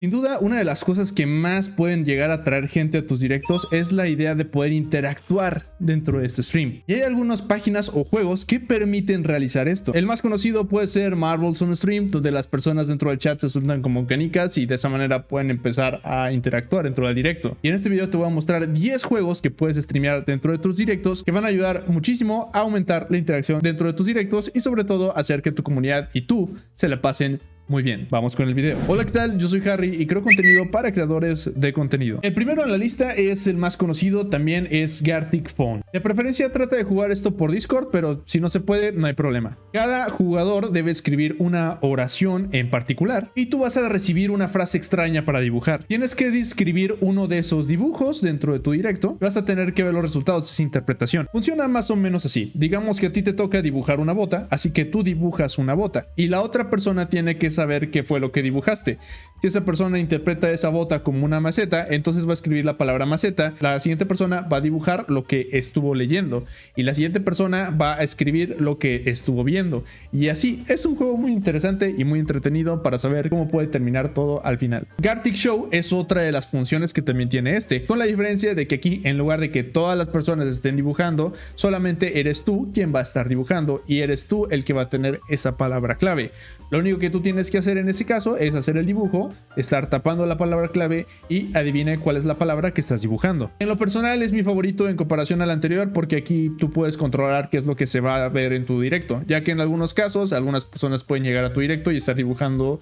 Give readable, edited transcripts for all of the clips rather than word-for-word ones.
Sin duda, una de las cosas que más pueden llegar a atraer gente a tus directos es la idea de poder interactuar dentro de este stream. Y hay algunas páginas o juegos que permiten realizar esto. El más conocido puede ser Marbles on Stream, donde las personas dentro del chat se sueltan como canicas y de esa manera pueden empezar a interactuar dentro del directo. Y en este video te voy a mostrar 10 juegos que puedes streamear dentro de tus directos que van a ayudar muchísimo a aumentar la interacción dentro de tus directos y sobre todo hacer que tu comunidad y tú se la pasen muy bien. Vamos con el video. Hola, ¿qué tal? Yo soy Harry y creo contenido para creadores de contenido. El primero en la lista es el más conocido, también es Gartic Phone. De preferencia trata de jugar esto por Discord, pero si no se puede, no hay problema. Cada jugador debe escribir una oración en particular y tú vas a recibir una frase extraña para dibujar. Tienes que describir uno de esos dibujos dentro de tu directo. Vas a tener que ver los resultados de esa interpretación. Funciona más o menos así. Digamos que a ti te toca dibujar una bota, así que tú dibujas una bota y la otra persona tiene que saber qué fue lo que dibujaste. Si esa persona interpreta esa bota como una maceta, entonces va a escribir la palabra maceta. La siguiente persona va a dibujar lo que estuvo leyendo y la siguiente persona va a escribir lo que estuvo viendo. Y así es un juego muy interesante y muy entretenido para saber cómo puede terminar todo al final. Gartic Show es otra de las funciones que también tiene este, con la diferencia de que aquí, en lugar de que todas las personas estén dibujando, solamente eres tú quien va a estar dibujando y eres tú el que va a tener esa palabra clave. Lo único que tú tienes que hacer en ese caso es hacer el dibujo, estar tapando la palabra clave y adivine cuál es la palabra que estás dibujando. En lo personal es mi favorito en comparación al anterior porque aquí tú puedes controlar qué es lo que se va a ver en tu directo, ya que en algunos casos algunas personas pueden llegar a tu directo y estar dibujando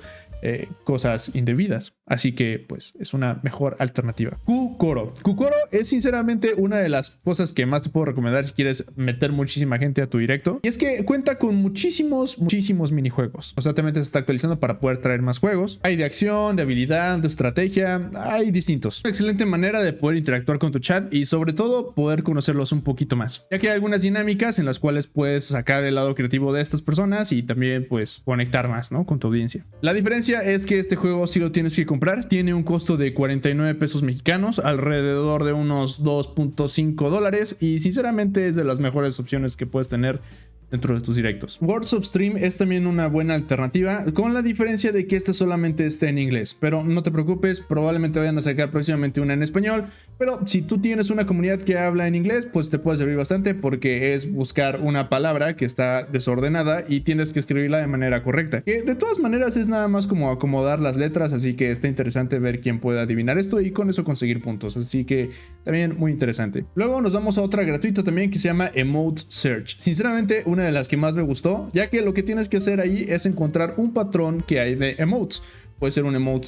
cosas indebidas, así que pues es una mejor alternativa. Kukoro es sinceramente una de las cosas que más te puedo recomendar si quieres meter muchísima gente a tu directo, y es que cuenta con muchísimos minijuegos. Constantemente se está actualizando para poder traer más juegos. Hay de acción, de habilidad, de estrategia, hay distintos. Una excelente manera de poder interactuar con tu chat y sobre todo poder conocerlos un poquito más, ya que hay algunas dinámicas en las cuales puedes sacar el lado creativo de estas personas y también pues conectar más, ¿no?, con tu audiencia. La diferencia es que este juego sí lo tienes que comprar. Tiene un costo de 49 pesos mexicanos, alrededor de unos 2.5 dólares, y sinceramente es de las mejores opciones que puedes tener dentro de tus directos. Words of Stream es también una buena alternativa, con la diferencia de que esta solamente está en inglés, pero no te preocupes, probablemente vayan a sacar próximamente una en español, pero si tú tienes una comunidad que habla en inglés, pues te puede servir bastante porque es buscar una palabra que está desordenada y tienes que escribirla de manera correcta, que de todas maneras es nada más como acomodar las letras, así que está interesante ver quién puede adivinar esto y con eso conseguir puntos, así que también muy interesante. Luego nos vamos a otra gratuita también que se llama Emote Search. Sinceramente una de las que más me gustó, ya que lo que tienes que hacer ahí es encontrar un patrón que hay de emotes. Puede ser un emote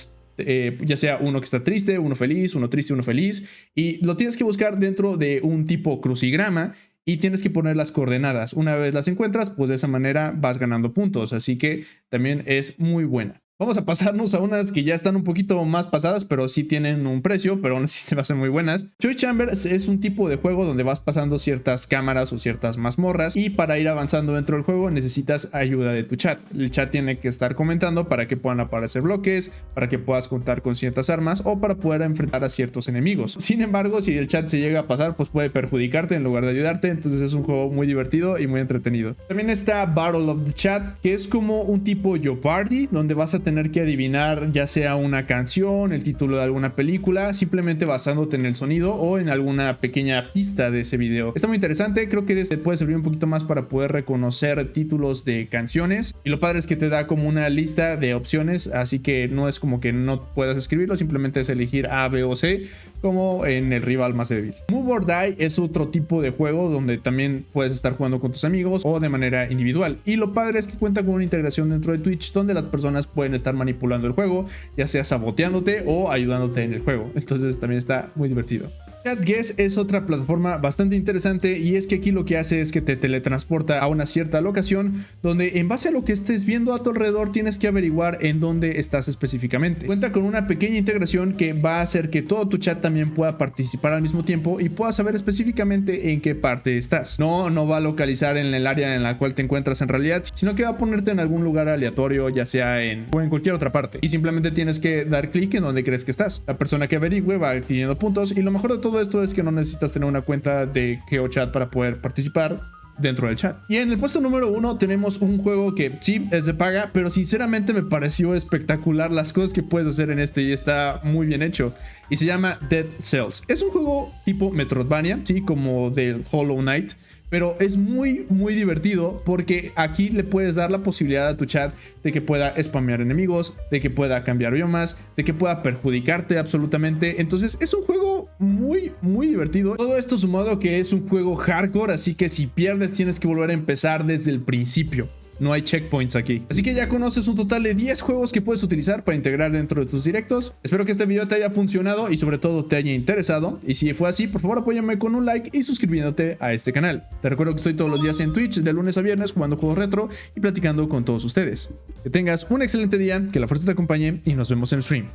ya sea uno que está triste, uno feliz, uno triste, uno feliz, y lo tienes que buscar dentro de un tipo crucigrama y tienes que poner las coordenadas. Una vez las encuentras, pues de esa manera vas ganando puntos, así que también es muy buena. Vamos a pasarnos a unas que ya están un poquito más pasadas, pero sí tienen un precio, pero aún así se me hacen muy buenas. Choice Chambers es un tipo de juego donde vas pasando ciertas cámaras o ciertas mazmorras, y para ir avanzando dentro del juego necesitas ayuda de tu chat. El chat tiene que estar comentando para que puedan aparecer bloques, para que puedas contar con ciertas armas o para poder enfrentar a ciertos enemigos. Sin embargo, si el chat se llega a pasar, pues puede perjudicarte en lugar de ayudarte, entonces es un juego muy divertido y muy entretenido. También está Battle of the Chat, que es como un tipo Jeopardy, donde vas a tener que adivinar ya sea una canción, el título de alguna película, simplemente basándote en el sonido o en alguna pequeña pista de ese video. Está muy interesante, creo que te puede servir un poquito más para poder reconocer títulos de canciones, y lo padre es que te da como una lista de opciones, así que no es como que no puedas escribirlo, simplemente es elegir A, B o C como en el rival más débil. Move or Die es otro tipo de juego donde también puedes estar jugando con tus amigos o de manera individual, y lo padre es que cuenta con una integración dentro de Twitch donde las personas pueden estar manipulando el juego, ya sea saboteándote o ayudándote en el juego, entonces también está muy divertido. ChatGuess es otra plataforma bastante interesante, y es que aquí lo que hace es que te teletransporta a una cierta locación donde en base a lo que estés viendo a tu alrededor tienes que averiguar en dónde estás específicamente. Cuenta con una pequeña integración que va a hacer que todo tu chat también pueda participar al mismo tiempo y puedas saber específicamente en qué parte estás. No va a localizar en el área en la cual te encuentras en realidad, sino que va a ponerte en algún lugar aleatorio, ya sea o en cualquier otra parte, y simplemente tienes que dar clic en donde crees que estás. La persona que averigüe va adquiriendo puntos, y lo mejor de todo esto es que no necesitas tener una cuenta de GeoChat para poder participar. dentro del chat. Y en el puesto número 1 tenemos un juego que sí es de paga, pero sinceramente me pareció espectacular las cosas que puedes hacer en este y está muy bien hecho. Y se llama Dead Cells. Es un juego tipo Metroidvania, sí, como del Hollow Knight. Pero es muy divertido porque aquí le puedes dar la posibilidad a tu chat de que pueda spamear enemigos, de que pueda cambiar biomas, de que pueda perjudicarte absolutamente. Entonces es un juego muy divertido. Todo esto sumado que es un juego hardcore, así que si pierdes tienes que volver a empezar desde el principio. No hay checkpoints aquí. Así que ya conoces un total de 10 juegos que puedes utilizar para integrar dentro de tus directos. Espero que este video te haya funcionado y sobre todo te haya interesado. Y si fue así, por favor apóyame con un like y suscribiéndote a este canal. Te recuerdo que estoy todos los días en Twitch de lunes a viernes jugando juegos retro y platicando con todos ustedes. Que tengas un excelente día, que la fuerza te acompañe y nos vemos en stream.